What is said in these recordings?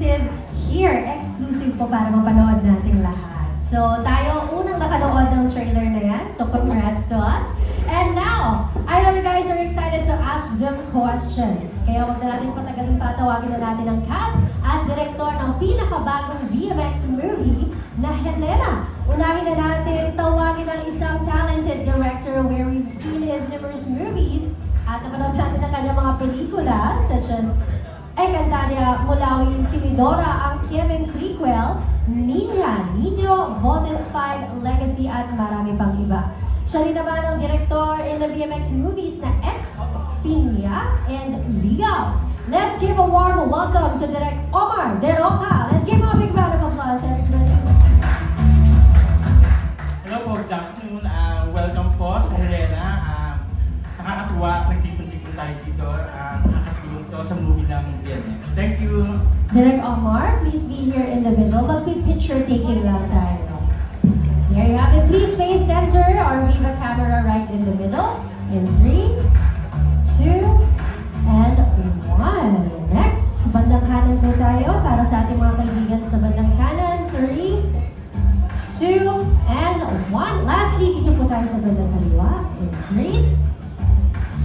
exclusive here. Exclusive po para mapanood nating lahat. So, tayo unang nakanood ng trailer na yan. So, congrats to us. And now, I know you guys are excited to ask them questions. Kaya huwag na natin patagalin pa, tawagin na natin ang cast at direktor ng pinakabagong VMX movie na Helena. Unahin na natin, tawagin ang isang talented director where we've seen his numerous movies at napanood natin ang kanyang mga pelikula such as Encantadia, Mulawin, Kimidora, ang Kiemeng prequel, Niña, Niño, Voltes 5, Legacy at marami pang iba. Siya rin naman ang director in the VMX movies na X, Pinya, and Ligaw. Let's give a warm welcome to Direk Omar De Roca. Let's give him a big round of applause, everybody. Hello po, good afternoon. Welcome po sa Helena. Nakakatuwa at nagtipon-tipon tayo dito. Nakakatulong to sa movie ng VMX. Thank you. Direk Omar, please be here in the middle. Mag-picture taking lang tayo. Here you have it. Please face center or Viva camera right in the middle. In 3, 2, and 1. Next, sa bandang kanan po tayo para sa ating mga kaibigan sa bandang kanan. 3, 2, and 1. Lastly, dito po tayo sa bandang kaliwa. In 3,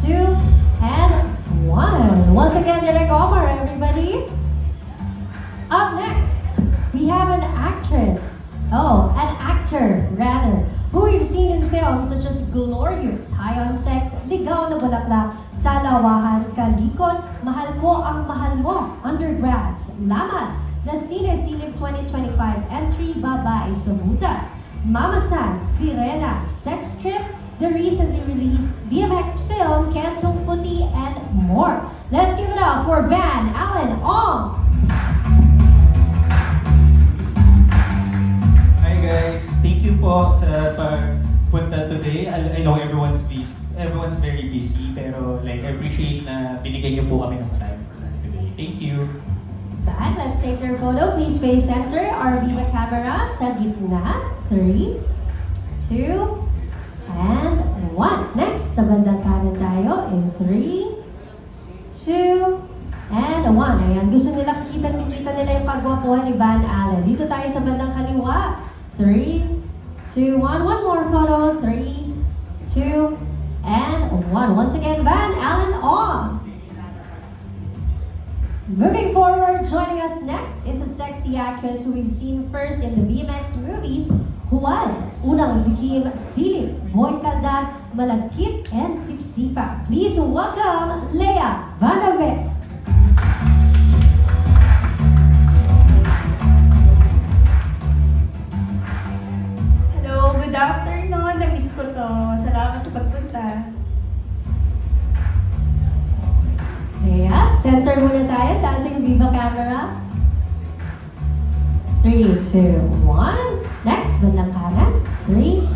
2, and 1. Once again, Direk Omar, everybody. Up next, we have an actress. An actor, rather, who we've seen in films such as Glorious, High on Sex, Ligaw na Bulaklak, Salawahan, Kalikot, Mahal Ko Ang Mahal Mo, Undergrads, Lamas, The Cine Silip 2025, and 3 Babae sa Butas, Mama San, Sirena, Sex Trip, the recently released VMX film, Kesong Puti, and more. Let's give it up for Van Allen Ong! Hi guys, thank you po sa pagpunta today. I know everyone's busy, everyone's very busy, pero I appreciate na binigyan niyo po kami ng time for that today. Thank you. Van, let's take your photo. Please face center our Viva camera sa gitna. 3, 2, and 1. Next, sa bandang kanan tayo. In 3, 2, and 1. Ayan, gusto nila kita nila yung kagwapuhan ni Van Allen. Dito tayo sa bandang kaliwa. 3, 2, 1. One more photo. 3, 2, and 1. Once again, Van Allen Ong. Moving forward, joining us next is a sexy actress who we've seen first in the VMX movies, Juan, Unang Dikim, Silip, Boy Kaldag, Malagkit, and Sipsipa. Please welcome Lea Vanave. Hello, good afternoon. Na-miss ko to. Salamat sa pagpunta. Lea, center muna tayo sa ating Viva camera. 3, 2, 1. Next, bandang kanan. 3,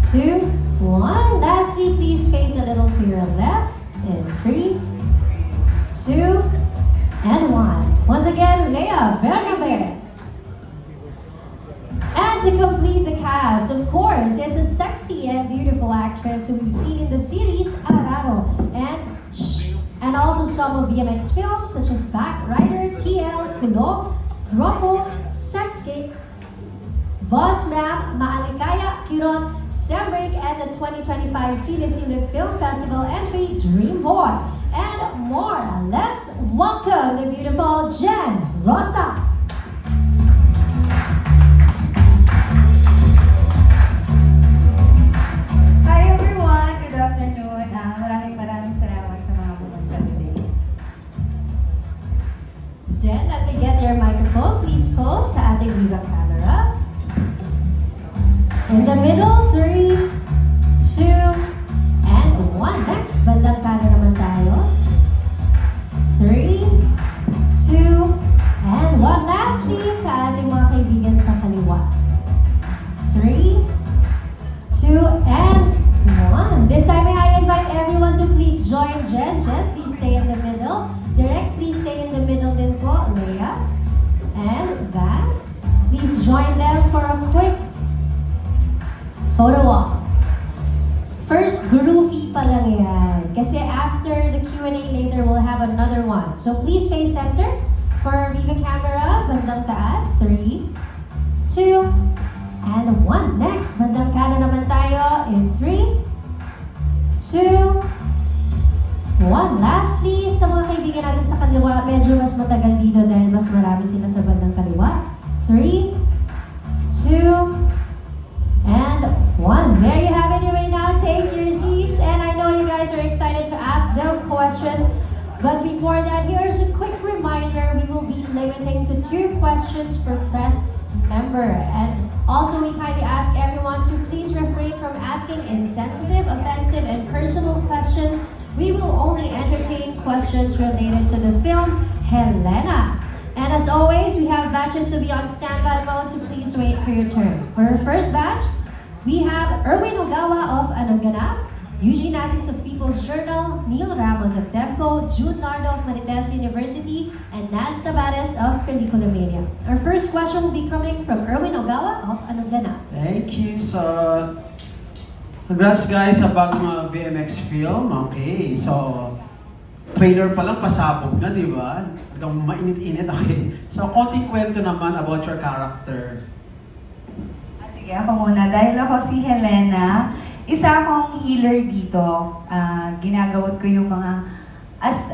2, 1. Lastly, please face a little to your left. In 3, 2, and 1. Once again, Lea Bernabe. And to complete the cast, of course, is a sexy and beautiful actress who we've seen in the series Araro and also some of VMX films such as Back Rider, TL, Kulog, Truffle, Sexgate, Boss Ma'am, Maalikaya, Kiron, Sembreak, and the 2025 Cine Cine Film Festival entry, Dream Boy, and more. Let's welcome the beautiful Jen Rosa. Hi everyone! Good afternoon. Maraming salamat sa mga pumunta today. Jen, let me get your microphone. Please pose sa ating Viva camera. In the middle, 3, 2, and 1. Next, bandang kanan naman tayo. 3, 2, and 1. Lastly, sa ating mga kaibigan sa kaliwa. 3, 2, and 1. This time, may I invite everyone to please join Jen. Jen, please stay in the middle. Direct, please stay in the middle din po. Lea and Van, please join them for a quick photo walk. First, groovy pa lang yan. Kasi after the Q&A later, we'll have another one. So please face center for our Viva camera. bandang taas. 3, 2, and 1. Next, bandang kanan naman tayo in 3, 2, 1. Lastly, sa mga kaibigan natin sa kaliwa, medyo mas matagal dito dahil mas marami sila sa bandang kaliwa. 3, 2, and 1. There you have it. You may now take your seats. And I know you guys are excited to ask them questions. But before that, here's a quick reminder. We will be limiting to 2 questions per press member. And also, we kindly ask everyone to please refrain from asking insensitive, offensive, and personal questions. We will only entertain questions related to the film Helena. And as always, we have batches to be on standby mode, so please wait for your turn. For our first batch, we have Erwin Ogawa of Anong Ganap, Eugene Asis of People's Journal, Neil Ramos of Tempo, June Nardo of Marites University, and Naz Tabares of Pelikula Mania. Our first question will be coming from Erwin Ogawa of Anong Ganap. Thank you. So, congrats guys sa bagong VMX film. Okay, so trailer pa lang pasabog na, di ba? Hanggang mainit-init. Okay. So, konting kwento naman about your character. Sige, ako muna. Dahil ako si Helena, isa akong healer dito. Ginagawad ko yung mga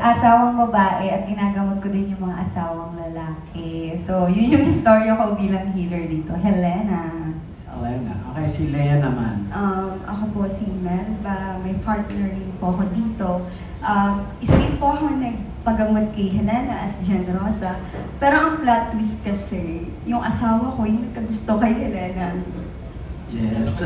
asawang babae at ginagamot ko din yung mga asawang lalaki. So, yun yung story ko bilang healer dito. Helena. Elena. Okay, si Lea naman. Ako po si Melba, may partner rin po ako dito. Isa rin po ako nagpagamot kay Helena as Generosa. Pero ang plot twist kasi, yung asawa ko, yung nagkagusto kay Helena. Yes.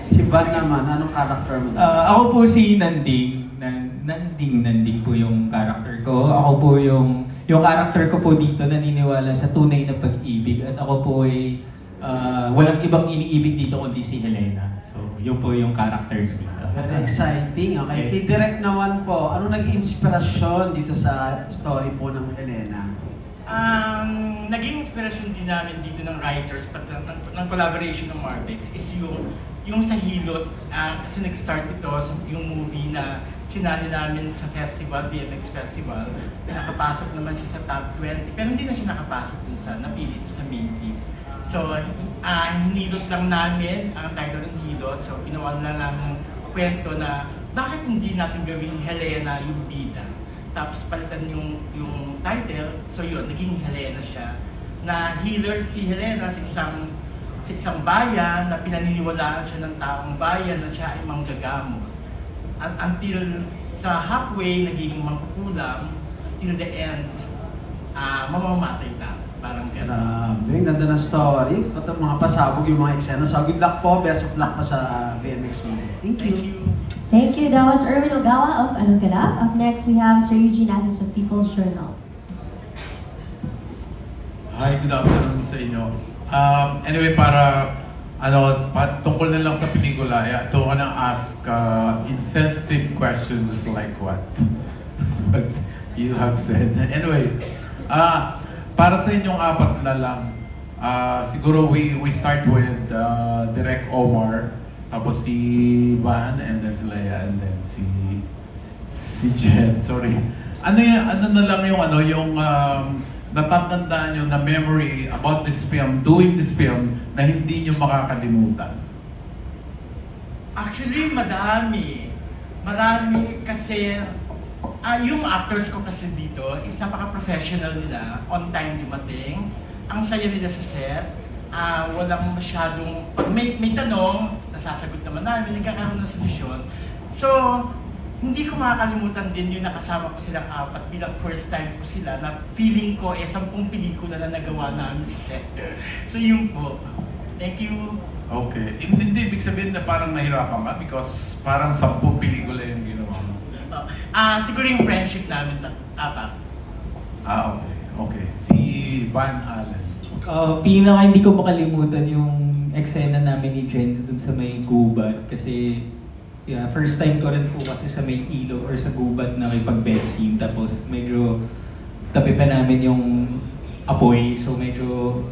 Si Van naman, anong character mo? Ako po si Nanding. Nanding po yung character ko. Ako po yung character ko po dito naniniwala sa tunay na pag-ibig. At ako po ay walang ibang iniibig dito kundi si Helena. So, yun po yung character dito. Very exciting. Okay. Kay Direk naman po, ano naging inspirasyon dito sa story po ng Helena? Naging inspiration din namin dito ng writers pati ng collaboration ng Marvex is yung sa Hilot, kasi nag-start ito yung movie na sinali namin sa festival, BMX Festival. Nakapasok naman siya sa top 20 pero hindi na siya nakapasok dun sa napili ito sa main team. So, hinilot lang namin ang title ng Hilot. So, ginawa na lang ng kwento na bakit hindi natin gawing Helena yung bida. Tapos palitan yung title, so yun, naging Helena siya. Na healer si Helena sa isang bayan na pinaniniwalaan siya ng taong bayan na siya ay manggagamot. Until sa halfway, naging mangkukulam, till the end, mamamatay lang. Parang gano'n. Grabe, ang ganda ng story. Pati mga pasabog yung mga eksena. So, good luck po. Best of luck po sa VMX mo. Thank you. Thank you. Thank you. That was Erwin Ogawa of Anong Ganap. Up next, we have Sir Eugene Asis of People's Journal. Hi, good afternoon sa inyo. Anyway, tungkol na lang sa pelikula, ito ko nang ask insensitive questions like what? What you have said. Anyway, para sa inyong apat na lang, siguro we start with Direk Omar, tapos si Van, and then si Lea, and then si Jen. Sorry. Ano na lang yung natatandaan nyo na memory about this film, doing this film, na hindi nyo makakalimutan? Actually, madami. Marami kasi yung actors ko kasi dito is napaka-professional nila, on time dumating. Ang saya nila sa set. Walang masyadong, pag may tanong, nasasagot naman namin, nagkakaroon ng solusyon. So, hindi ko makakalimutan din yung nakasama ko silang apat bilang first time ko sila na feeling ko 10 pelikula na nagawa namin sa set. So yun po. Thank you. Okay. Hindi ibig sabihin na parang nahirapan ka because parang 10 pelikula yung ginawa mo. Siguro yung friendship namin apat. Okay. Okay. Si Van Allen. Pinaka hindi ko makalimutan yung eksena namin ni Jens dun sa may gubat kasi first time ko rin po kasi sa may ilog or sa gubat na may pag-bed scene tapos medyo tabi pa namin yung apoy so medyo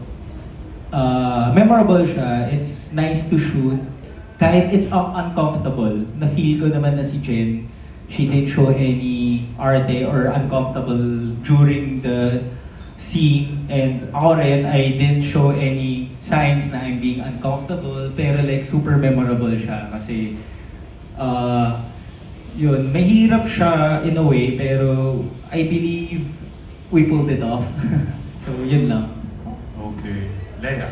memorable siya. It's nice to shoot kahit it's uncomfortable. Na-feel ko naman na si Jen, she didn't show any arte or uncomfortable during the scene. And ako rin, I didn't show any signs na I'm being uncomfortable, pero like super memorable siya kasi yun, mahirap siya in a way, pero I believe we pulled it off. So yun lang. Okay. Leia.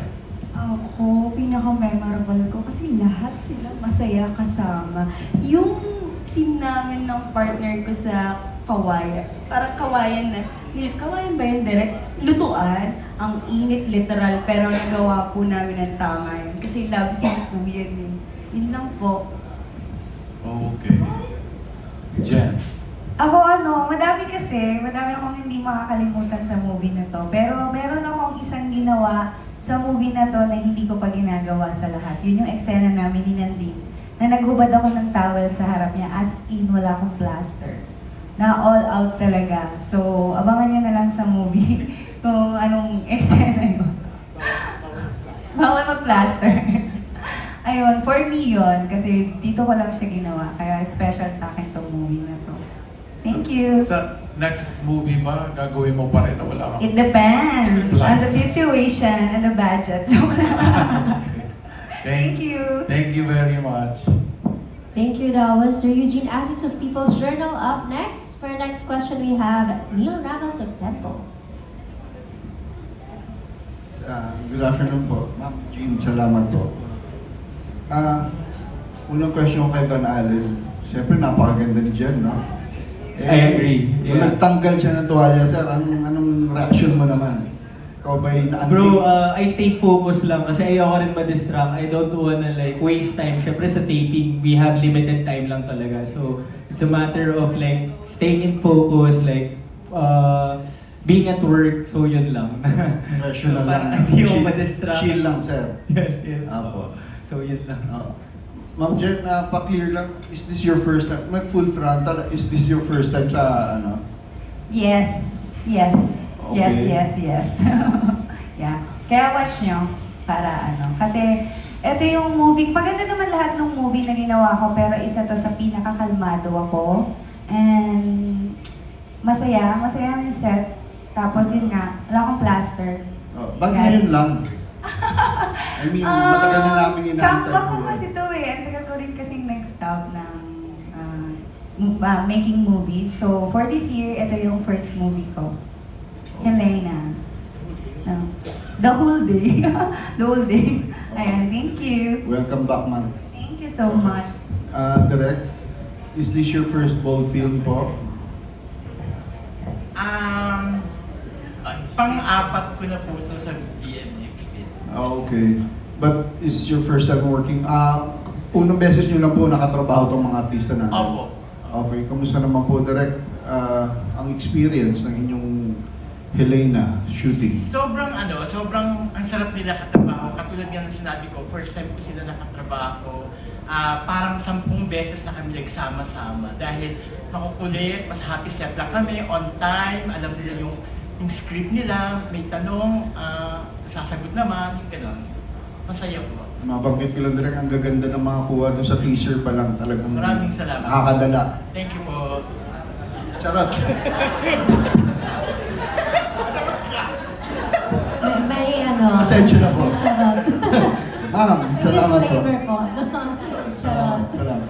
Ako, pinaka-memorable ko kasi lahat sila masaya kasama. Yung scene namin ng partner ko sa kawayan, parang kawayan na, kawayan ba yun, direct? Lutuan, ang init literal, pero nagawa po namin ang tama yun. Kasi love scene po yan eh. Yun lang po. Okay. Jen. Ako madami akong hindi makakalimutan sa movie na to. Pero meron akong isang ginawa sa movie na to na hindi ko pa ginagawa sa lahat. Yun yung eksena namin ni Nandine. Na naghubad ako ng towel sa harap niya, as in wala akong plaster. Na all out talaga. So, abangan nyo na lang sa movie kung anong eksena yun. Bawal mag-plaster. Ayun, for me yun, kasi dito ko lang siya ginawa. Kaya special sa akin tong movie na to. Thank you. Sa next movie ba, gagawin mo pa rin na wala kang... It depends Plus. on the situation and the budget. Joke lang. Thank you. Thank you very much. Thank you. That was Sir Eugene Assis of People's Journal. Up next, for our next question, we have Neil Ramos of Tempo. Good afternoon po. Ma'am Jean, salamat po. Unang question ko kay Van Allen. Siyempre, napakaganda ni Jen, no? I agree. Kung Yeah. nagtanggal siya ng tuwalya, sir, anong reaction mo naman? Ikaw ba'y naantig? Bro, I stayed focused lang kasi ayoko rin ma-distract. I don't wanna like waste time. Syempre sa taping, we have limited time lang talaga. So, it's a matter of like staying in focus, like being at work. So, yun lang. Professional So, parang lang. hindi ko ma-distract. Chill lang, sir. Yes, yes. Apo. So, yun lang. Ma'am Jen, pa-clear lang, is this your first time? Mag-full frontal, is this your first time sa ano? Yes. Okay. Yes. Yeah. Kaya watch nyo para Kasi ito yung movie, maganda naman lahat ng movie na ginawa ko, pero isa to sa pinakakalmado ako. And masaya yung set. Tapos yun nga, wala akong plaster. Ba't Yes. ngayon lang? I mean, matagal na namin inaantay Comeback ko po. kasi to eh. Ang tagal ko rin kasing nag-stop ng making movies. So, for this year, ito yung first movie ko. Helena. The whole day. The whole day. Ayan, thank you. Welcome back, ma'am. Thank you so much. Direct, is this your first bold film po? Pang-apat ko na photo sa BMX din. Okay. But is your first time working? Unang beses nyo lang po nakatrabaho tong mga artista natin? Opo. Okay. Kamusta naman po, Direct, ang experience ng inyong Helena shooting? Sobrang ang sarap nila katrabaho. Katulad nga na sinabi ko, first time ko sila nakatrabaho. Parang 10 beses na kami nagsama-sama. Dahil makukulit, mas happy set lang kami, on time, alam nila yung script nila, may tanong, sasagot naman, yung gano'n. Masaya po. Mabanggit ko lang, Direct, ang gaganda ng mga kuha doon sa teaser pa lang. Talagang Maraming salamat. nakakadala. Thank you po. Charot! May Pasensya na po. Charot. Ma'am, salamat po. Disclaimer po. Charot. Salamat.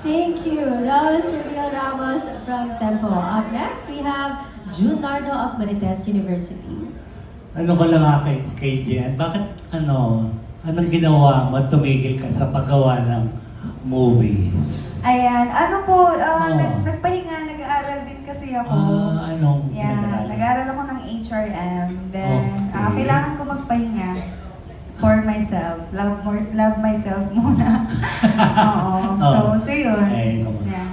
Thank you. That was Neil Ramos from Tempo. Up next, we have June Nardo of Marites University. Ano ko lang kay Jen, bakit anong ginawa mo tumigil ka sa paggawa ng movies? Ayan, nagpahinga, nag-aaral din kasi ako. Anong Yeah, pinag-aralan? nag-aaral ako ng HRM. Then, Okay. kailangan ko magpahinga for myself. Love myself muna. Oo. So yun. Ay, naman. Yeah.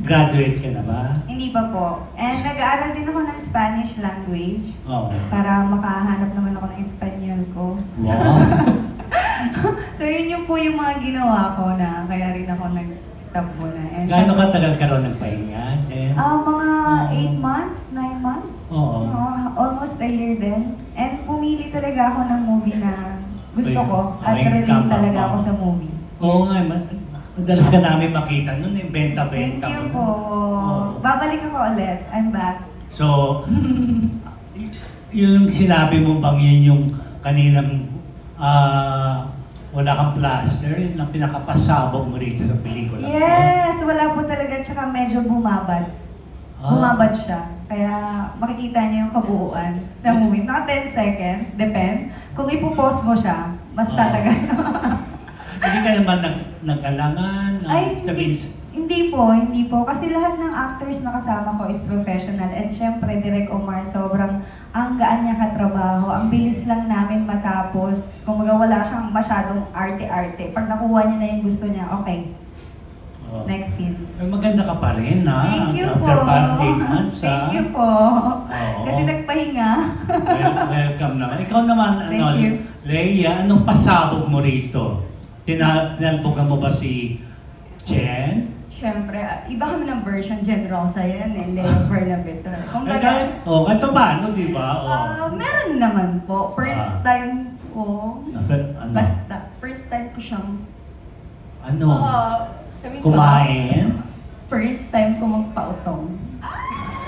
Graduate ka na ba? Hindi pa po. And nag-aaral din ako ng Spanish language Oo. para makahanap naman ako ng Espanyol ko. Wow. So yun yung po yung mga ginawa ko na kaya rin ako nag-stop muna. And Gaano katagal ka raw nagpahinga, Jen? mga Oo. 8 months, 9 months. Oo. Almost a year din. And pumili talaga ako ng movie na gusto ko at Ay, relate tama, talaga tama. ako sa movie. Oo nga, madalas ka namin makita nun, yung benta-benta Thank you mo. po. Oo. babalik ako ulit. I'm back. So, yung sinabi mo bang yun yung kaninang wala kang plaster, yun ang pinakapasabog mo rito sa pelikula? Yes, wala po talaga. Tsaka medyo bumabad. Bumabad siya. Kaya makikita niyo yung kabuuan sa movie. Mga 10 seconds, depend. Kung ipopost mo siya, mas tatagal. Hindi ka naman nag-alangan? Ay, hindi po. Kasi lahat ng actors na kasama ko is professional. And syempre, Direk Omar, sobrang ang gaan niya katrabaho. Ang bilis lang namin matapos. Kung wala siyang masyadong arte-arte. Pag nakuha niya na yung gusto niya, okay. Next scene. Ay, maganda ka pa rin, ha? Thank you po. After parang 8 months, ha? Thank you po. Oo. Kasi nagpahinga. Welcome naman. Ikaw naman, Thank you. Leia, anong pasabog mo rito? Tinalbogan mo ba si Jen? Siyempre, iba kami ng version, Jen Rosa yan Leo Bernabetor. Kumbaga, Kahit pa paano, di ba? meron naman po. First time ko, Ano? basta, first time ko siyang, Ano? sabi ko, Kumain? first time ko magpautong.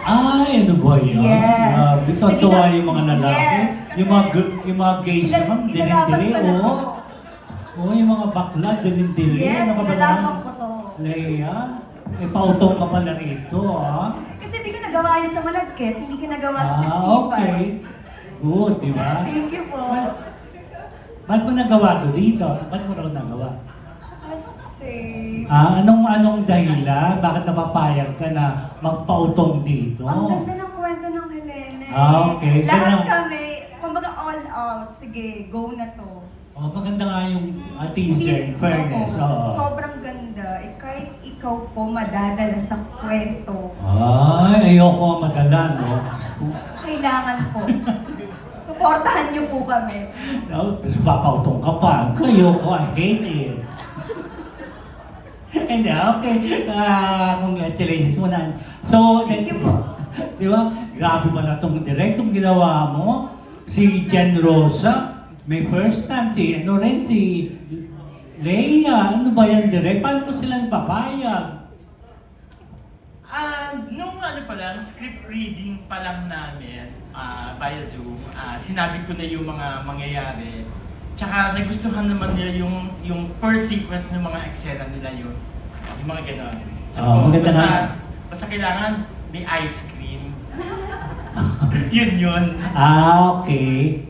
Ay, ano ba yun? Yes. Ito, tuwa yung mga lalaki. Yes, kasi- yung mga gays naman, Ilalaban dinindiri, ko na to. Oo, yung mga bakla, dinindiri. Yes, Ano ka ba ilalaban naman? ko to. Leia, pautong ka pala rito, ha? Kasi hindi ko nagawa yan sa malagkit, hindi ko nagawa sa Ah, seksipan. okay. Good, di ba? Thank you po. Ba't mo nagawa to dito? Ba't mo na nagawa? Kasi, Anong dahilan? Bakit napapayag ka na magpautong dito? ang ganda ng kwento ng Helena. Okay. Lahat Kaya- kami, kumbaga all out, sige, go na to. Maganda nga yung teaser, in fairness. Oo, Oo. sobrang ganda. Kahit ikaw po madadala sa kwento, Ay, ayoko madala, no? kailangan po. Suportahan niyo po kami. No, papautong ka pa. Ayoko, I hate it. Hindi, okay. Congratulations muna. So, Thank you po. Di ba? Grabe ba na itong direktong ginawa mo? Si Jen Rosa, may first time si Leia. Ano ba yan, direct? Paano mo sila napapayag? Nung pa lang, script reading pa lang namin via Zoom, sinabi ko na yung mga mangyayari. Tsaka nagustuhan naman nila yung per sequence ng mga eksena nila yun. Yung mga gano'n. Maganda nga. Basta kailangan may ice cream. yun. Okay.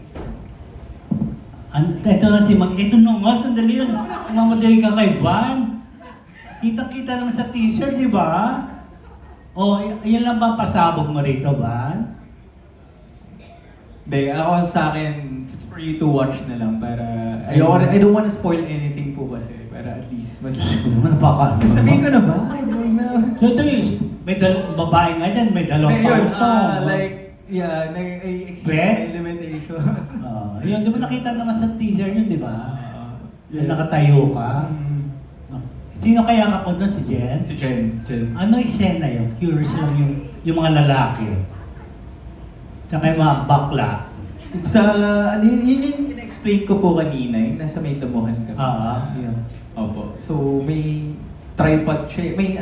Ito na si Mang. Ito na nga, sandali lang. Mamadali ka kay Van. Kita-kita naman sa teaser, di ba? Yan lang ba pasabog mo rito, Van? Hindi, ako sa akin, it's for you to watch na lang para... I don't want to spoil anything po kasi para at least mas... Ito naman, napakasama. Sasabihin ko na ba? I don't know. Ito may babae nga dyan, may dalawang Yun, pautong. yeah, Bet? may limitations. Yun, di ba nakita naman sa teaser yun, di ba? Yung nakatayo ka. Sino kaya ka po doon? Si Jen? Si Jen. Ano eksena yun? Curious lang yung mga lalaki. Tsaka yung mga bakla. Sa, yun yung in-explain ko po kanina, yung nasa may damuhan kami. Yun. Opo. So, may tripod siya. May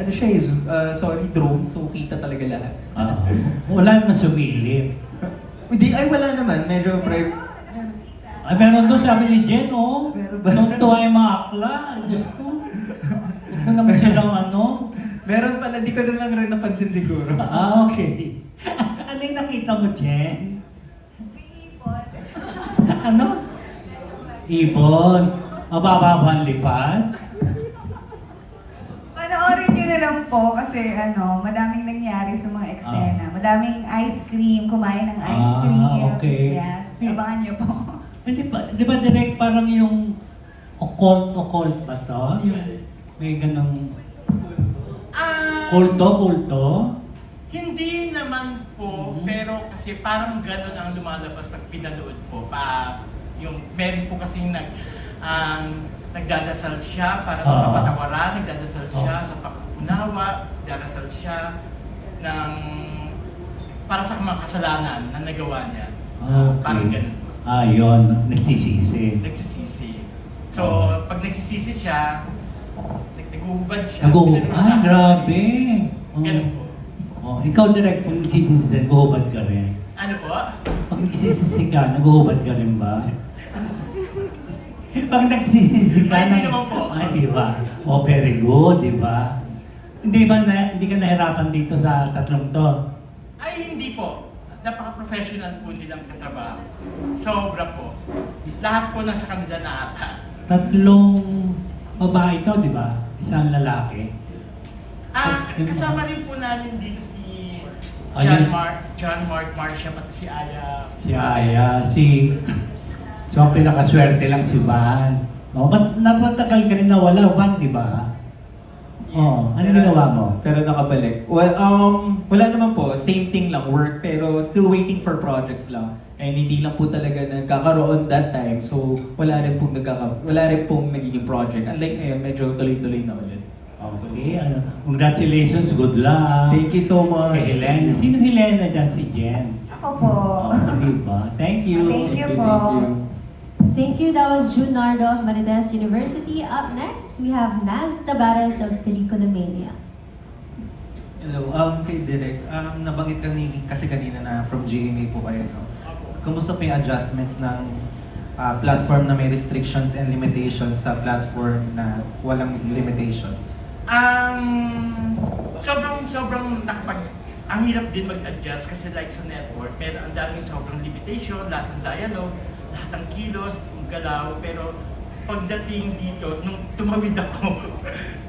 drone. So, kita talaga lahat. Wala naman sumilip. Wala naman. Medyo Ay, meron doon sabi ni Jen, Meron ba? Nung yung mga akla. Diyos ko. Huwag naman silang meron pala, di ko na lang rin napansin siguro. Okay. Ano yung nakita mo, Jen? Ano? Ibon. Mabababa ang lipad? Panoorin niyo na lang po kasi madaming nangyari sa mga eksena. Madaming ice cream, kumain ng ice cream. Okay. Yes, abangan niyo po. Hindi ba, di ba direct parang yung occult ba to? Yung may ganong kulto? Hindi naman po, pero kasi parang gano'n ang lumalabas pag pinanood po. Meron po kasing nagdadasal siya para sa kapatawaran, nagdadasal siya sa pag-unawa, nagdadasal siya para sa mga kasalanan na nagawa niya. Parang Okay. gano'n. Yun. Nagsisisi. Nagsisisi. So, pag nagsisisi siya, naguhubad siya. Grabe. Ganun po. Oh, ikaw direct, kung nagsisisi, naguhubad ka rin. Ano po? Pag nagsisisi ka, naguhubad ka rin ba? Pag nagsisisi ka, Ay, hindi naman po. Di ba? Oh, very good, di ba? Hindi ka nahirapan dito sa tatlong to? Ay, hindi po. Napaka-professional po nilang katrabaho. Sobra po. Lahat po nasa kanila na ata. Tatlong babae to, di ba? Isang lalaki. Kasama rin po namin dito si Ayun. John Mark Marcia, pati si Aya. Si Aya, so ang pinakaswerte lang si Van. Oh, ba't napatagal ka rin nawala, Van, di ba? Oh, ano ginawa mo? Pero nakabalik. Well, wala naman po. Same thing lang, work. Pero still waiting for projects lang. And hindi lang po talaga nagkakaroon that time. So, wala rin pong nagiging project. Unlike ngayon, medyo tuloy-tuloy na ulit. Okay, congratulations, good luck. Thank you so much. Kay Helena. Sino Helena dyan? Si Jen. Ako po. Di ba? Thank you. Thank you po. Thank you. Thank you. That was June Nardo of Marites University. Up next, we have Naz Tabares of Pelicula Mania. Hello, kay Direk, nabanggit kasi kanina na from GMA po kayo, no? Kumusta po yung adjustments ng platform na may restrictions and limitations sa platform na walang limitations? Sobrang ang hirap din mag-adjust kasi like sa network, pero ang daming sobrang limitation, lahat ng dialogue, lahat ng kilos, ng galaw, pero pagdating dito, nung tumawid ako,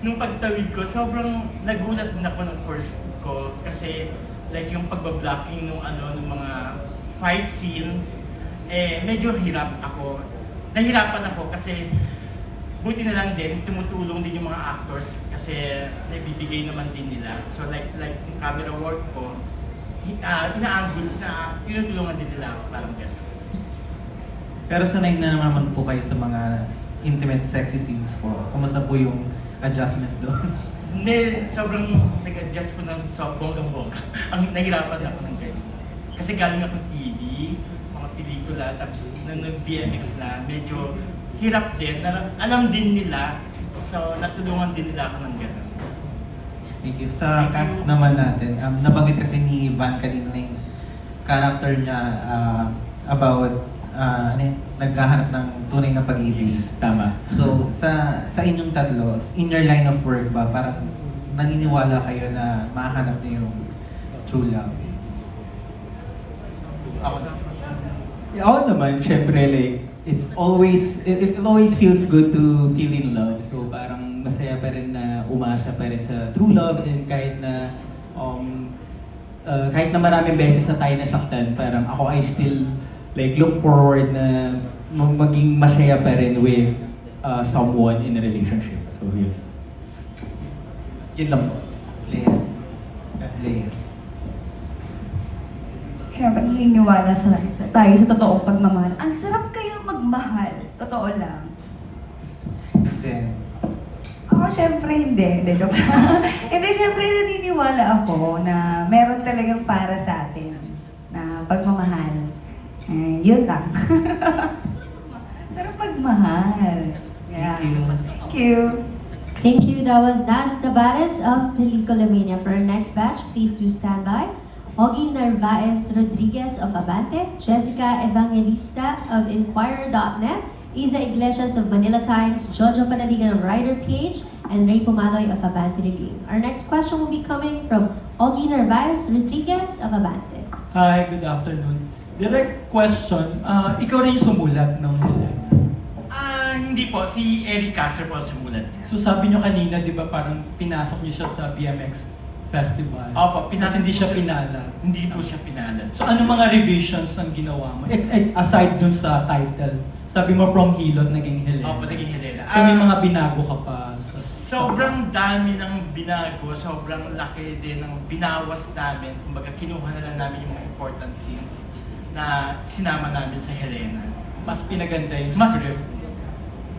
nung pagtawid ko, sobrang nagulat din ako ng course ko kasi like yung pagbablocking ng mga fight scenes, medyo hirap ako. Nahirapan ako kasi buti na lang din, tumutulong din yung mga actors kasi naibibigay naman din nila. So like yung camera work ko, ina-angle na tinutulungan din nila ako, parang gano'n. Pero sanay na naman po kayo sa mga intimate sexy scenes po. Kumusta po yung adjustments doon? Sobrang nag-adjust po ng bonggang-bongga. Ang nahirapan ako ng gano'n. Kasi galing ako TV, mga pelikula, tapos nag-BMX na, medyo hirap din. Alam din nila, so natulungan din nila ako ng gano'n. Thank you. Sa cast naman natin, nabanggit kasi ni Van kanina na yung character niya about naghahanap ng tunay na pag-ibig. Tama. So, sa inyong tatlo, in your line of work ba, parang naniniwala kayo na mahanap niyo yung true love? Ako naman, syempre, like, it always feels good to feel in love. So parang masaya pa rin na umasa pa rin sa true love, and kahit na maraming beses na tayo nasaktan, parang ako I still like look forward na maging masaya pa rin with someone in a relationship. So yun. Yun lang po. Leia. Siyempre, naniniwala tayo sa totoong pagmamahal. Ang sarap kayang magmahal. Totoo lang. Jen. Ako, syempre hindi. Hindi, joke. Hindi, syempre naniniwala ako na meron talagang para sa atin na pagmamahal. Yun lang. Sarap pagmahal. Yeah. Thank you. Thank you. That was Naz Tabares of Pelicula Mania. For our next batch, please do stand by. Ogie Narvaez Rodriguez of Abante, Jessica Evangelista of Inquirer.net, Isa Iglesias of Manila Times, Jojo Panaligan of Rider PH, and Ray Pumaloy of Abante Liling. Our next question will be coming from Ogie Narvaez Rodriguez of Abante. Hi, good afternoon. Direct question, ikaw rin yung sumulat ng Helena. Hindi po, si Eric Casser po ang sumulat niya. So sabi nyo kanina, di ba parang pinasok niyo siya sa BMX Festival? Opo, Kasi hindi siya pinalad. Hindi po siya pinalad. So ano mga revisions ang ginawa mo? Aside dun sa title, sabi mo from Hilot naging Helena. Opo, naging Helena. So may mga binago ka pa? Sobrang dami ng binago, sobrang laki din ng binawas namin. Kumbaga, kinuha na lang namin yung mga important scenes na sinama namin sa Helena. Mas pinaganda yung Mas- script.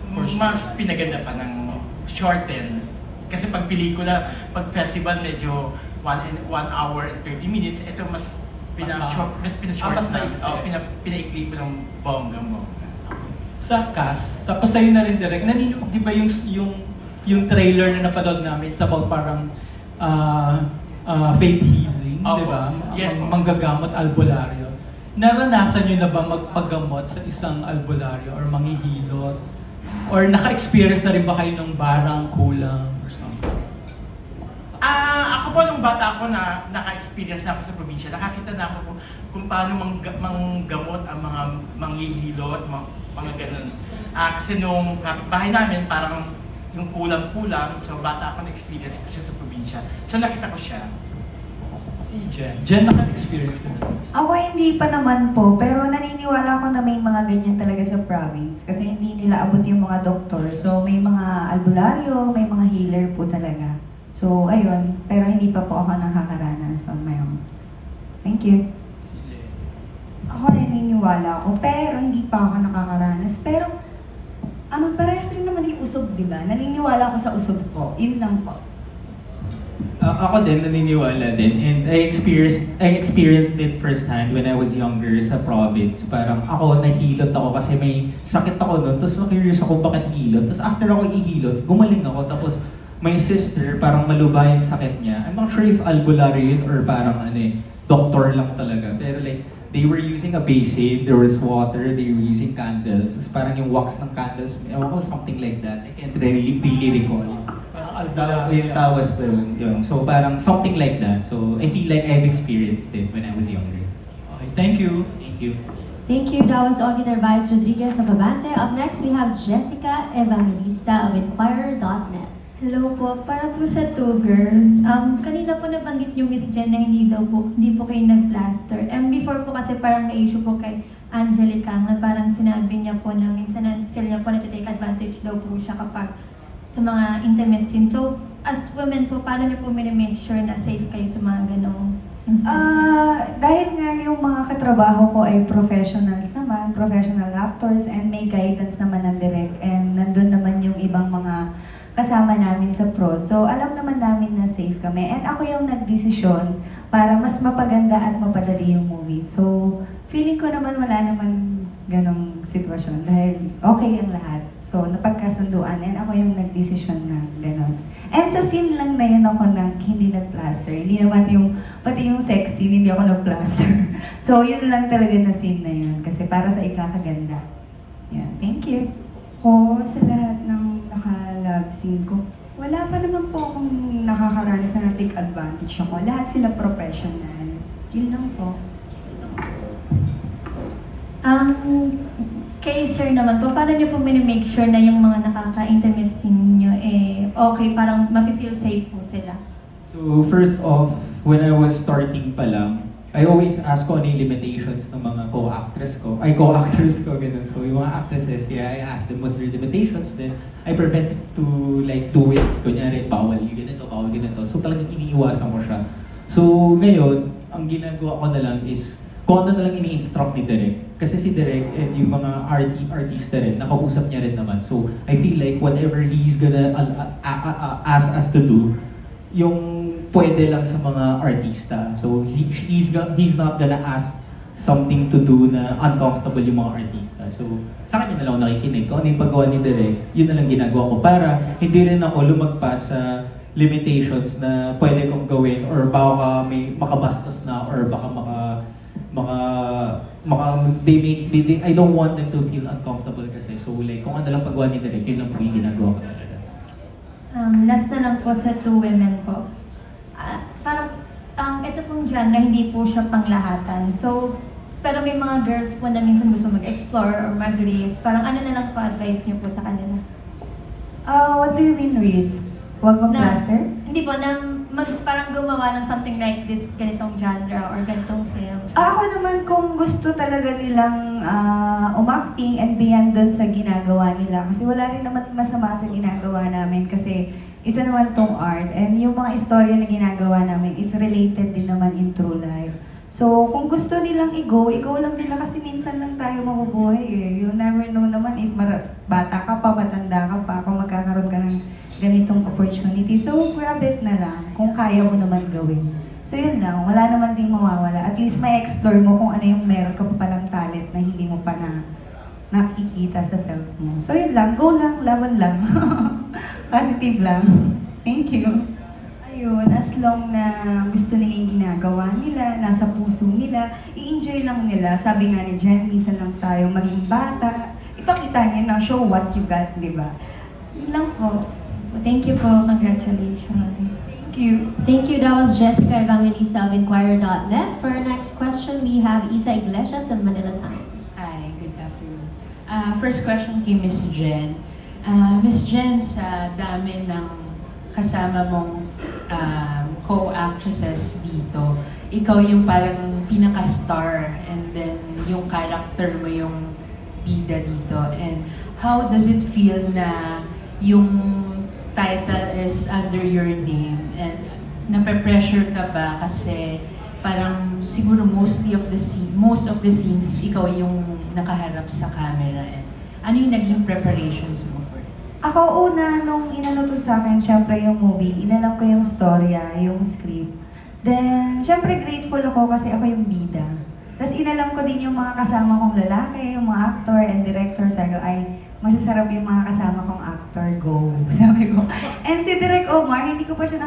For sure. Mas pinaganda pa ng shorten. Kasi pag pelikula, pag festival, medyo 1 hour and 30 minutes. Ito mas pinashort mas na. maiksi. Pinaikli po ng bonggang-bongga. Sa cast, tapos sa'yo na rin direct, di ba yung trailer na napanood namin, it's about parang faith healing. Opo. di ba? Yes po. Manggagamot albularyo. Naranasan nyo na ba magpagamot sa isang albularyo or manghihilot? Or naka-experience na rin ba kayo ng barang kulang or something? Ako po nung bata ako na naka-experience na ako sa probinsya, nakakita na ako kung paano manggamot ang mga manghihilot, mga ganun. Kasi nung kapitbahay namin, parang yung kulang-kulang, so bata ako na-experience ko siya sa probinsya. So nakita ko siya. Si Jen. Jen, naka-experience ka na? Ako hindi pa naman po, pero naniniwala ako na may mga ganyan talaga sa province kasi hindi nila abot yung mga doktor. So may mga albularyo, may mga healer po talaga. So ayun, pero hindi pa po ako nakakaranas on my own. Thank you. Ako naniniwala ako, pero hindi pa ako nakakaranas. Pero, parehas rin naman yung usog, di ba? Naniniwala ako sa usog ko. Yun lang po. Ako din, naniniwala din. And I experienced it firsthand when I was younger sa province. Parang ako, nahilot ako kasi may sakit ako noon. Tapos na-curious ako bakit hilot. Tapos after ako ihilot, gumaling ako. Tapos my sister, parang malubha yung sakit niya. I'm not sure if albularyo yun or parang doctor lang talaga. Pero like, they were using a basin, there was water, they were using candles. Tapos parang yung wax ng candles, ewan ko, something like that. I can't really recall. Parang Yung albularyo. tawas pa yun. So parang something like that. So I feel like I've experienced it when I was younger. Okay, thank you. Thank you. Thank you. That was Audie Narvaez Rodriguez of Abante. Up next, we have Jessica Evangelista of Inquirer.net. Hello po, para po sa two girls. Kanina po nabanggit yung Miss Jen na hindi po kayo nag-plaster. And before po kasi parang may issue po kay Angelica na parang sinabi niya po na minsan feel niya po na take advantage daw po siya kapag sa mga intimate scenes. So, as women po, paano niyo po make sure na safe kayo sa mga ganong instances? Dahil nga yung mga katrabaho ko ay professionals naman, professional actors, and may guidance naman ng direct, and nandun naman yung ibang mga kasama namin sa prod. So, alam naman namin na safe kami. And ako yung nagdesisyon para mas mapaganda at mapadali yung movie. So, feeling ko naman wala naman ganong sitwasyon dahil okay ang lahat. So, napagkasunduan and ako yung nagdesisyon na ganon. And sa scene lang na yun ako hindi nag-plaster. Hindi naman yung, pati yung sex scene, hindi ako nag-plaster. So, yun lang talaga na scene na yun kasi para sa ikakaganda. Yeah, thank you. Ako, sa lahat ng naka-love scene ko, wala pa naman po akong nakakaranas na na-take advantage ako. Lahat sila professional. Yun lang po. Kay sir naman po, paano niyo po make sure na yung mga nakaka-intimate scene niyo okay, parang mafe-feel safe po sila? So first off, when I was starting pa lang, I always ask ko ano yung limitations ng mga co-actors ko. Ganun. So yung mga actresses, I ask them what's their limitations. Then I prevent to like do it. Kunyari, bawal ganito. So talagang iniiwasan ko siya. So ngayon, ang ginagawa ko na lang is kung ano na lang ini-instruct ni Direk. Kasi si Direk and yung mga artista rin, nakausap niya rin naman. So I feel like whatever he's gonna ask us to do, yung pwede lang sa mga artista. So he's not gonna ask something to do na uncomfortable yung mga artista. So sa kanya na lang ako nakikinig. Kung ano yung paggawa ni Direk, yun na lang ginagawa ko para hindi rin ako lumagpas sa limitations na pwede kong gawin or baka may makabastos na or baka I don't want them to feel uncomfortable kasi. So like kung ano lang paggawa ni Direk, yun lang po yung ginagawa ko talaga. Last na lang po sa two women po. Parang ito pong genre, hindi po siya panglahatan. So, pero may mga girls po na minsan gusto mag-explore or mag-risk. Parang ano na lang po advice niyo po sa kanila? What do you mean risk? Huwag mag-plaster? Hindi po, parang gumawa ng something like this, ganitong genre or ganitong film. Ako naman kung gusto talaga nilang umacting and beyond doon sa ginagawa nila. Kasi wala rin naman masama sa ginagawa namin kasi isa naman tong art and yung mga istorya na ginagawa namin is related din naman in true life. So kung gusto nilang i-go lang nila kasi minsan lang tayo mabubuhay eh. You never know naman if bata ka pa, matanda ka pa, kung magkakaroon ka ng ganitong opportunity. So grab it na lang kung kaya mo naman gawin. So yun lang, wala naman ding mawawala. At least may explore mo kung ano yung meron ka pa palang talent na hindi mo pa nakikita sa self mo. So yun lang, go lang, laban lang. Positive lang. Thank you. yun, as long na gusto nila yung ginagawa nila, nasa puso nila, i-enjoy lang nila. Sabi nga ni Jen, minsan lang tayo maging bata. Ipakita niyo na, show what you got, di ba? Yun lang po. Thank you po. Congratulations. Thank you. Thank you. That was Jessica Evangelista of Inquirer.net. For our next question, we have Isa Iglesias of Manila Times. Hi, good afternoon. First question kay Miss Jen. Miss Jen, sa dami ng kasama mong co-actresses dito, ikaw yung parang pinaka-star and then yung character mo yung bida dito. And how does it feel na yung title is under your name and nape-pressure ka ba kasi parang siguro most of the scenes ikaw yung nakaharap sa camera and ano yung naging preparations mo for it? Ako una, nung inano to sa akin, syempre yung movie, inalam ko yung storya, yung script. Then, syempre grateful ako kasi ako yung bida. Tapos inalam ko din yung mga kasama kong lalaki, yung mga actor and director. Sabi ko, ay, masasarap yung mga kasama kong actor, go. Sabi ko. And si Direk Omar, hindi ko pa siya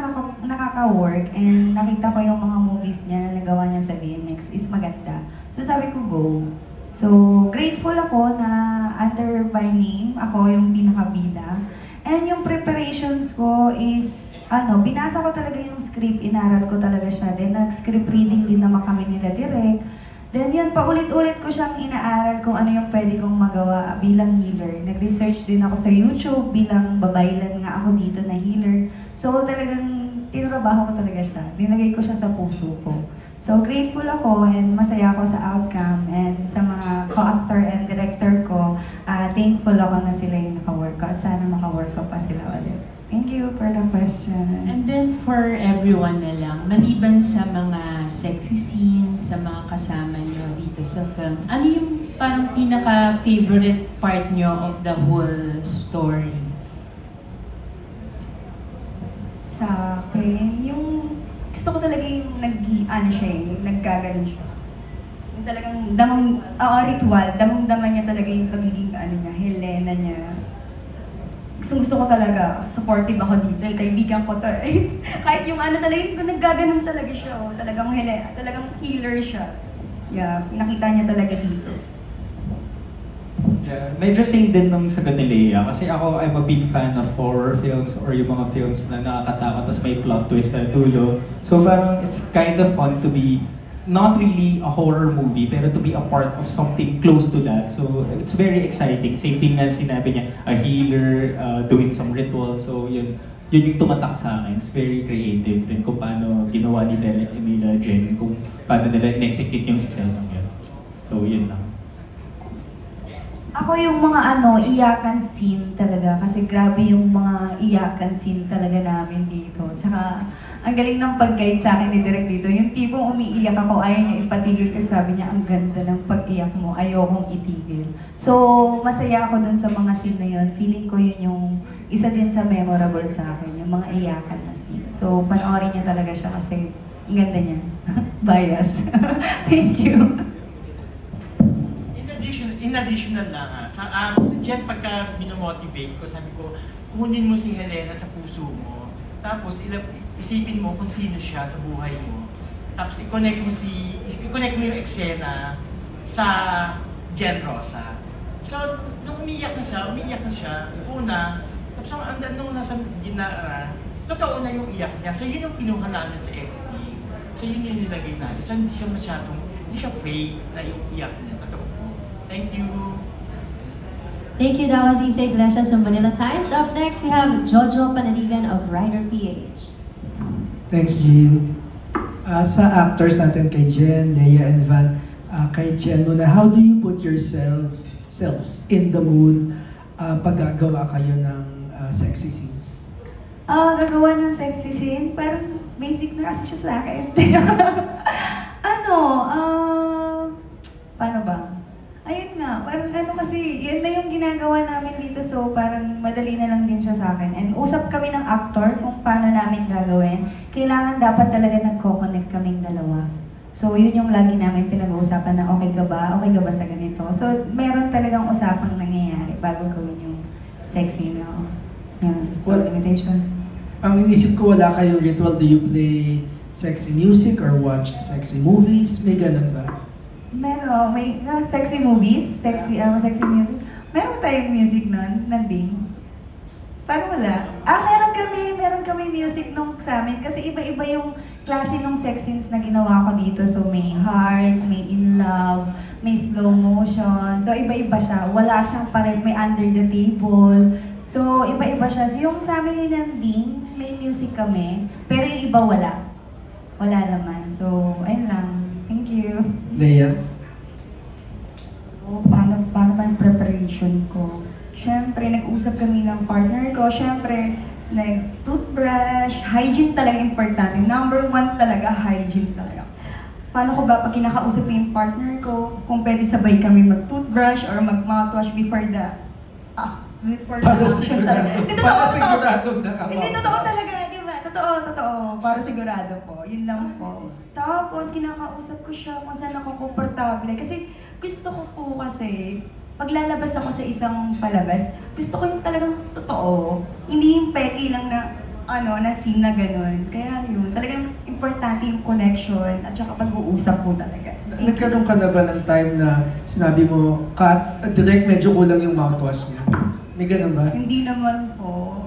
nakaka-work. And nakita ko yung mga movies niya na nagawa niya sa BMX is maganda. So sabi ko, go. So, grateful ako na under my name, ako yung pinakabida. And yung preparations ko is, binasa ko talaga yung script, inaral ko talaga siya. Then, nag-script reading din naman kami nila direct. Then yun, paulit-ulit ko siyang inaaral kung ano yung pwede kong magawa bilang healer. Nag-research din ako sa YouTube bilang babaylan nga ako dito na healer. So, talagang tinrabaho ko talaga siya. Dinagay ko siya sa puso ko. So, grateful ako and masaya ako sa outcome and sa mga co-actor and director ko, thankful ako na sila yung naka-work ko at sana maka-work ko pa sila ulit. Thank you for the question. And then for everyone na lang, maliban sa mga sexy scenes, sa mga kasama nyo dito sa film, ano yung parang pinaka-favorite part nyo of the whole story? Sa akin, yung gusto ko talaga yung naggaganon siya. Yung talagang ritual, damang-dama niya talaga yung pagiging Helena niya. Gusto ko talaga, supportive ako dito, kaibigan ko to. Kahit yung talaga, naggaganon talaga siya. Talagang Helena, talagang healer siya. Yeah, pinakita niya talaga dito. Yeah, medyo same din nung sagot ni Leia. Kasi ako, I'm a big fan of horror films or yung mga films na nakakatakot tapos may plot twist sa dulo. So parang it's kind of fun to be not really a horror movie, pero to be a part of something close to that. So it's very exciting. Same thing na sinabi niya, a healer, doing some rituals. So yun yung tumatak sa akin. It's very creative rin kung paano ginawa ni Derek Emila Jen, kung paano nila in-execute yung eksena yun. So yun lang. Ako yung mga iyakan scene talaga kasi grabe yung mga iyakan scene talaga namin dito. Tsaka ang galing ng pag-guide sa akin ni Direk dito. Yung tipong umiiyak ako, ayaw niya ipatigil kasi sabi niya, ang ganda ng pag-iyak mo, ayokong itigil. So, masaya ako dun sa mga scene na yun. Feeling ko yun yung isa din sa memorable sa akin, yung mga iyakan na scene. So, panoorin niya talaga siya kasi ang ganda niya. Bias. Thank you. In additional lang, sa Jen, pagka binomotivate ko, sabi ko, kunin mo si Helena sa puso mo, tapos isipin mo kung sino siya sa buhay mo, tapos i-connect mo yung eksena sa Jen Rosa. So, nung umiiyak na siya, una, tapos nung nasa gina, totoo na yung iyak niya. So, yun yung kinuha namin sa editing. So, yun yung nilagay namin. So, hindi siya fake na yung iyak niya. Thank you. Thank you. That was Isa Iglesias of Manila Times. Up next, we have Jojo Panaligan of Rider PH. Thanks, Jean. Sa actors natin kay Jen, Leia, and Van, kay Jen muna, how do you put yourselves in the mood pag gagawa kayo ng sexy scenes? Gagawa ng sexy scene, parang basic na kasi siya sa akin. Paano ba? Ayun nga, parang kasi, yun na yung ginagawa namin dito, so parang madali na lang din siya sa akin. And usap kami ng actor kung paano namin gagawin. Kailangan dapat talaga nagko-connect kaming dalawa. So yun yung lagi namin pinag-uusapan na okay ka ba sa ganito. So meron talagang usapang nangyayari bago gawin yung sexy na yun. So limitations. ang inisip ko wala kayong ritual. Do you play sexy music or watch sexy movies? May ganun ba? Meron, may sexy movies, sexy music. Meron tayong music nun, nanding. Parang wala. Meron kami music nung sa amin kasi iba-iba yung klase ng sex scenes na ginawa ko dito. So may heart, may in love, may slow motion. So iba-iba siya. Wala siyang may under the table. So iba-iba siya. So yung sa amin ni Nanding, may music kami. Pero yung iba wala. Wala naman. So ayun lang. Thank you. Leia? Paano ba yung preparation ko? Siyempre, nag-usap kami ng partner ko. Siyempre, nag-toothbrush. Hygiene talaga importante. Number 1 talaga, hygiene talaga. Paano ko ba pag kinakausap ko yung partner ko, kung pwede sabay kami mag-toothbrush or mag-mouthwash before the action talaga. Para siguradong nakama. Hindi, totoo talaga, di ba? Totoo. Para sigurado po. Yun lang po. Tapos, kinakausap ko siya kung saan ako komportable. Kasi gusto ko po kasi, paglalabas ako sa isang palabas, gusto ko yung talagang totoo. Hindi yung peki lang na, na scene na gano'n. Kaya yun, talagang importante yung connection at saka pag-uusap po talaga. Nagkaroon ka na ba ng time na sinabi mo, Kat, direct medyo kulang yung mouthwash niya? May ganun ba? Hindi naman po.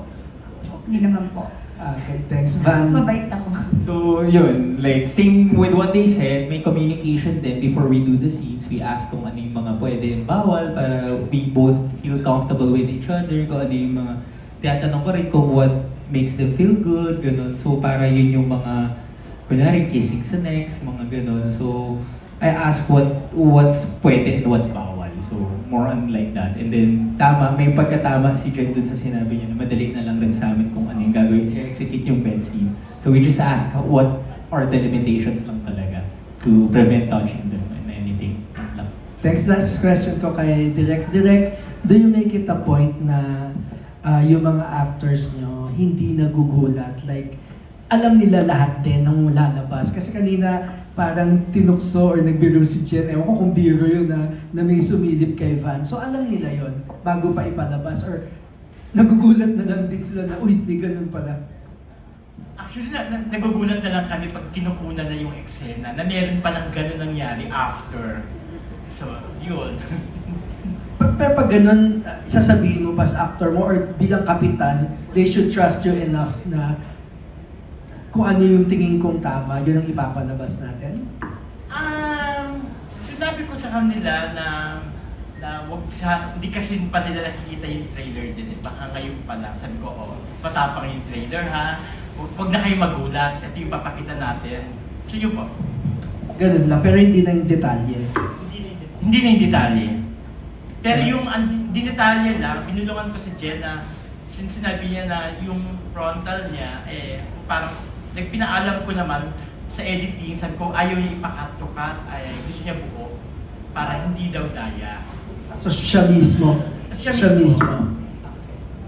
Hindi naman po. Okay, thanks, Van. Mabait ako. So, yun, like, same with what they said, may communication din before we do the scenes. We ask kung ano yung mga pwede and bawal para we both feel comfortable with each other, kung ano yung mga, tinatanong ko rin kung what makes them feel good, ganun. So, para yun yung mga, kunyari, kissing sa next, mga ganun. So, I ask what's pwede and what's bawal. So, more on like that. And then, may pagkatama si Jen dun sa sinabi niya na madali na lang rin sa amin kung ano yung gagawin, i-execute yung bed scene. So, we just ask what are the limitations lang talaga to prevent touching them and anything. Lang. Thanks. Last question ko kay Direk. Direk, do you make it a point na yung mga actors nyo hindi nagugulat? Like, alam nila lahat din ng lalabas. Kasi kanina, parang tinukso or nagbiro si Jen. Ewan ko kung biro yun na may sumilip kay Van. So alam nila yon bago pa ipalabas or nagugulat na lang din sila na, uy, may ganun pala. Actually, nagugulat na lang kami pag kinukunan na yung eksena na meron palang ganun nangyari after. So, yun. Pero pag ganun, sasabihin mo pa sa actor mo or bilang kapitan, they should trust you enough na kung ano yung tingin kong tama, yun ang ipapalabas natin? Sinabi ko sa kanila na hindi kasi pa nila nakikita yung trailer din. Baka ngayon pa lang. Sabi ko, matapang yung trailer ha. Huwag na kayo magulat. Ito yung papakita natin. So yun po. Ganun lang, pero hindi na yung detalye. Hindi na yung detalye. Pero yung dinetalye lang, binulungan ko si Jen na sinabi niya na yung frontal niya, parang nagpinaalam ko naman sa editing, sabi ko ayaw niya ipakat to cut, gusto niya buo para hindi daw daya. So siya mismo. Siya mismo.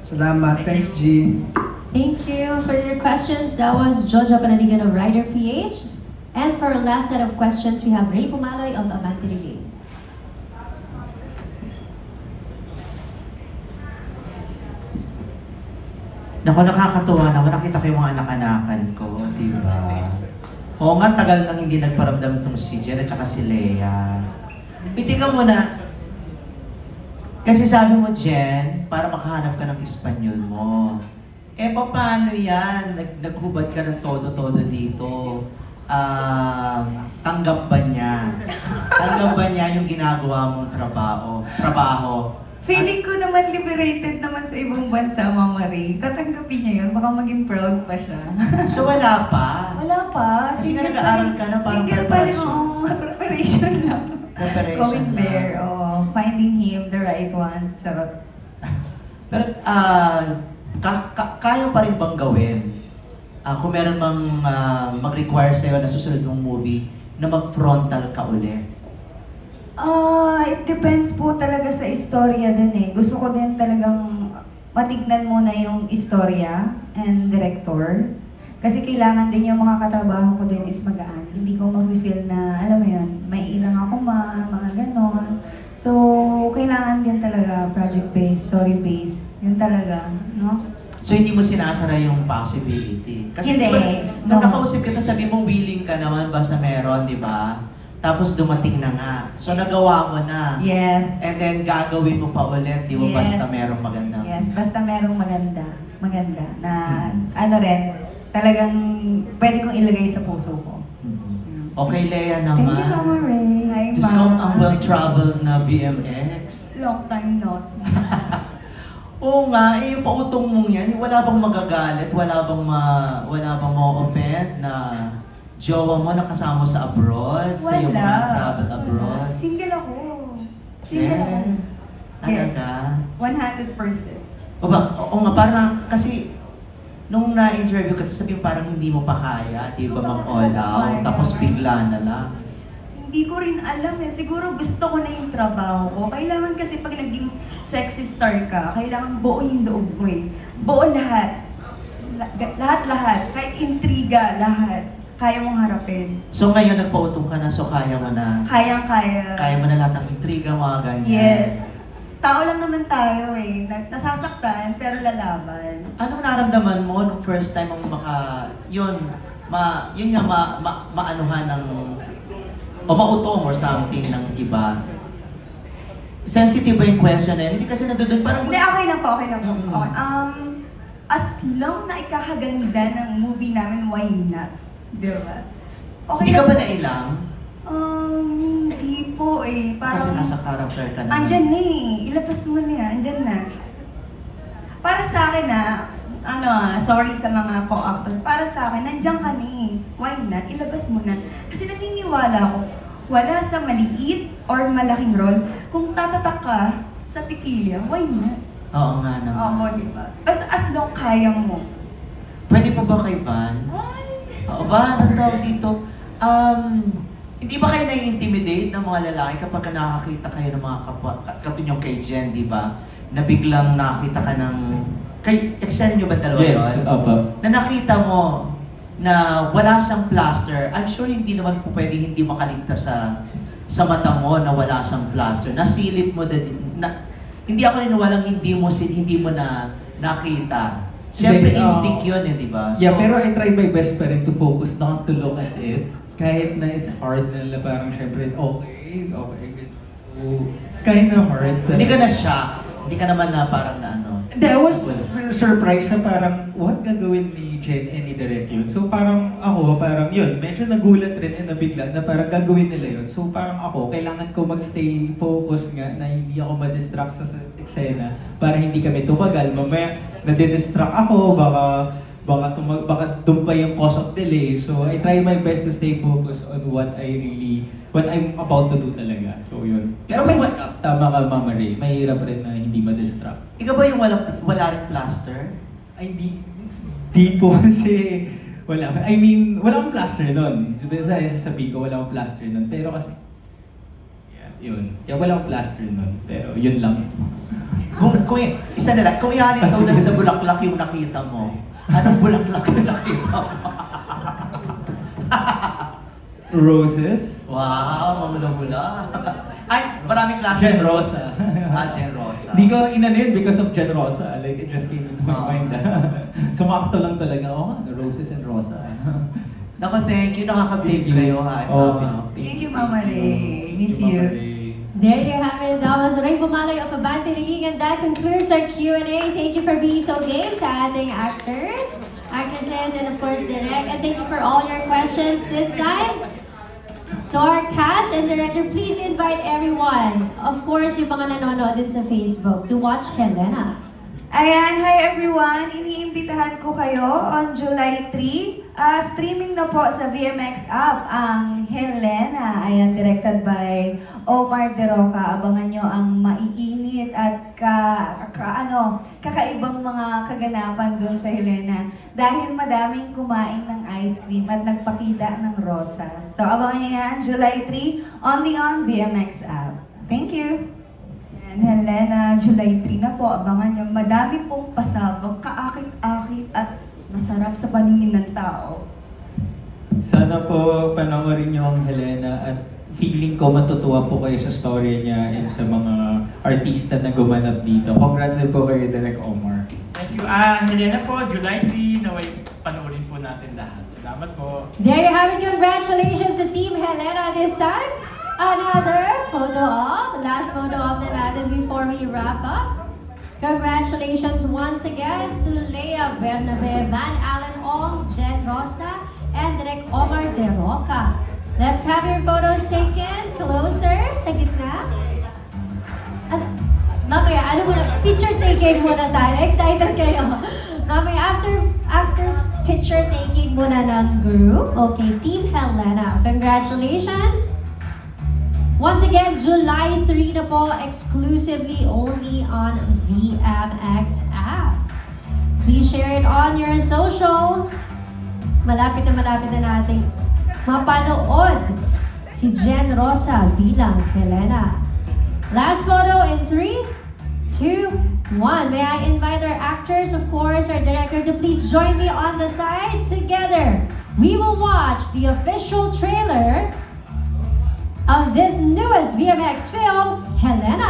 Salamat. Thanks, Jean. Thank you for your questions. That was Jojo Panaligan of Rider PH. And for our last set of questions, we have Ray Pumaloy of Abante Relay. Naku, nakakatuwa naman. Nakita ko yung mga anak-anakan ko, di ba? Oo nga, tagal nang hindi nagparamdam itong si Jen at saka si Leia. Biti ka muna. Kasi sabi mo, Jen, para makahanap ka ng Espanyol mo. Paano yan? Naghubad ka ng todo-todo dito. Tanggap ba niya? Tanggap ba niya yung ginagawa mong trabaho? Feeling ko naman liberated naman sa ibang bansa, Mama Ray. Tatanggapin niya yun, baka maging proud pa siya. So wala pa? Wala pa. Kasi nga nag-aaral ka na parang single pa rin, preparation lang. Preparation Going lang. there, finding him, the right one. Charot. Pero kaya pa rin bang gawin? Kung meron mang mag-require sa'yo na susunod mong movie, na mag-frontal ka ulit? It depends po talaga sa istorya din eh. Gusto ko din talagang matignan muna yung istorya and director. Kasi kailangan din yung mga katrabaho ko din is magaan. Hindi ko mag-feel na, alam mo yun, may ilang ako mga ganon. So, kailangan din talaga project-based, story-based. Yun talaga, no? So hindi mo sinasara yung possibility. Kasi Hindi. di ba, nung No. nakausap kita, sabi mo willing ka naman basta meron, di ba? Tapos dumating na nga. So nagawa mo na. Yes. And then gagawin mo pa ulit, di ba? Yes. Basta merong maganda. Yes, basta merong maganda. Maganda. Na ano rin, talagang pwede kong ilagay sa puso ko. Okay, Lea Thank you, naman. Mama Ray. Hi, Diyos ko, Ma. ang well-traveled na BMX. Long time no see. Oo nga, yung pautong mong yan, wala bang magagalit, wala bang ma-offend na jowa mo nakasama sa abroad, sa iyong mga travel abroad? Single ako. Single ako. Yes. Talaga? 100%. Oo nga, parang kasi nung na-interview ka, sabi mo parang hindi mo pa kaya, di ba, mag-all out, tapos bigla na lang. Hindi ko rin alam eh. Siguro gusto ko na yung trabaho ko. Kailangan kasi pag naging sexy star ka, kailangan buo yung loob ko eh. Buo lahat. Lahat-lahat. Kahit intriga, lahat. Kaya mong harapin. So ngayon nagpautong ka na, so kaya mo na. Kayang-kaya. Kaya mo na lahat ng intriga, mga ganyan. Yes. Tao lang naman tayo eh. Nasasaktan, pero lalaban. Anong naramdaman mo nung first time mong maanuhan ng, o mautong or something ng iba? Sensitive ba yung question na yun? Hindi kasi nandun parang... Hindi, okay lang po, okay lang po. Okay. As long na ikakaganda ng movie namin, why not? Di ba? Okay Hindi ka lang ba po. nailang? Hindi po eh. Parang, Kasi nasa character ka naman. andyan na eh. Ilabas mo na yan. Andyan na. Para sa akin sorry sa mga co-actor. Para sa akin, nandiyan ka na eh. Why not? Ilabas mo na. Kasi naniniwala ko, wala sa maliit or malaking role. Kung tatatak ka sa tequila, why not? Oo nga naman. Oo, di ba? Basta as long kaya mo. Pwede pa ba kay Van? Oo ba? Anong tawag dito? Hindi ba kayo nai-intimidate ng mga lalaki kapag nakakita kayo ng mga kapwa, katunyong kay Jen, di ba? Na biglang nakita ka ng... Excel nyo ba dalawa Yes, yun? opo. Na nakita mo na wala siyang plaster, I'm sure hindi naman po pwede hindi makaligtas sa mata mo na wala siyang plaster. Nasilip mo din, hindi ako niniwalang hindi mo na nakita. Siyempre, Hindi, instinct yun eh, di ba? Yeah, pero I try my best pa rin to focus, not to look at it. Kahit na it's hard na parang syempre, okay, good. So, it's kind of hard. Hindi ka na shock. Hindi ka naman na parang na ano. Hindi, I was surprised na parang what gagawin ni Jen and ni Direk yun. So parang yun, medyo nagulat rin and nabigla na parang gagawin nila yun. So parang kailangan ko magstay focus nga na hindi ako ma-distract sa eksena para hindi kami tumagal. Mamaya nadidistract ako, baka doon pa yung cause of delay. So I try my best to stay focused on what I'm about to do talaga. So yun. Pero tama ka, Mama Ray, mahirap rin na hindi ma-distract. Ikaw ba yung wala rin plaster? Ay, di po kasi wala. I mean, wala akong plaster nun. Sasabihin ko, wala akong plaster nun. Pero kasi, yun. Kaya wala akong plaster nun. Pero yun lang. Isa na lang, kung ihalin daw lang sa bulaklak yung nakita mo, anong bulaklak yung nakita mo? Roses? Wow, mamula-mula. Ay, maraming klase. Jen Rosa. Jen Rosa. Hindi ko inano yun because of Jen Rosa. Like, it just came into my mind. Sumakto lang talaga. Roses and Rosa. Naku, thank you. Nakakabilib kayo ha. Thank you, Mama Ray. Miss you. There you have it. That was Ray Pumaloy of Abante Riling, and that concludes our Q&A. Thank you for being so game sa ating actors, actresses, and of course, Direk. And thank you for all your questions this time. To our cast and director, please invite everyone, of course, yung mga nanonood din sa Facebook, to watch Helena. Ayan, hi everyone! Iniimbitahan ko kayo on July 3. Streaming na po sa VMX app ang Helena. Ayan, directed by Omar De Roca. Abangan nyo ang maiinit at kakaibang mga kaganapan doon sa Helena. Dahil madaming kumain ng ice cream at nagpakita ng rosas. So abangan nyo yan, July 3, only on VMX app. Thank you! Helena, July 3 na po, abangan nyo. Madami pong pasabog, kaakit-akit at masarap sa paningin ng tao. Sana po panoorin niyo ang Helena at feeling ko matutuwa po kayo sa story niya and sa mga artista na gumanap dito. Congrats din po kay Direk Omar. Thank you. you. Helena po, July 3, naway panoorin po natin lahat. Salamat po. There you have it. Congratulations to Team Helena this time. Another photo op. Last photo op na natin before we wrap up. Congratulations once again to Leia Bernabe, Van Allen Ong, Jen Rosa, and Direk Omar De Roca. Let's have your photos taken closer sa gitna. Mamaya, picture taking muna tayo. Excited kayo. Mamaya, after picture taking muna ng group. Okay, Team Helena. Congratulations. Once again, July 3 na po, exclusively only on VMX app. Please share it on your socials. Malapit na nating mapanood si Jen Rosa bilang Helena. Last photo in 3, 2, 1. May I invite our actors, of course, our director, to please join me on the side. Together, we will watch the official trailer of this newest VMX film, Helena.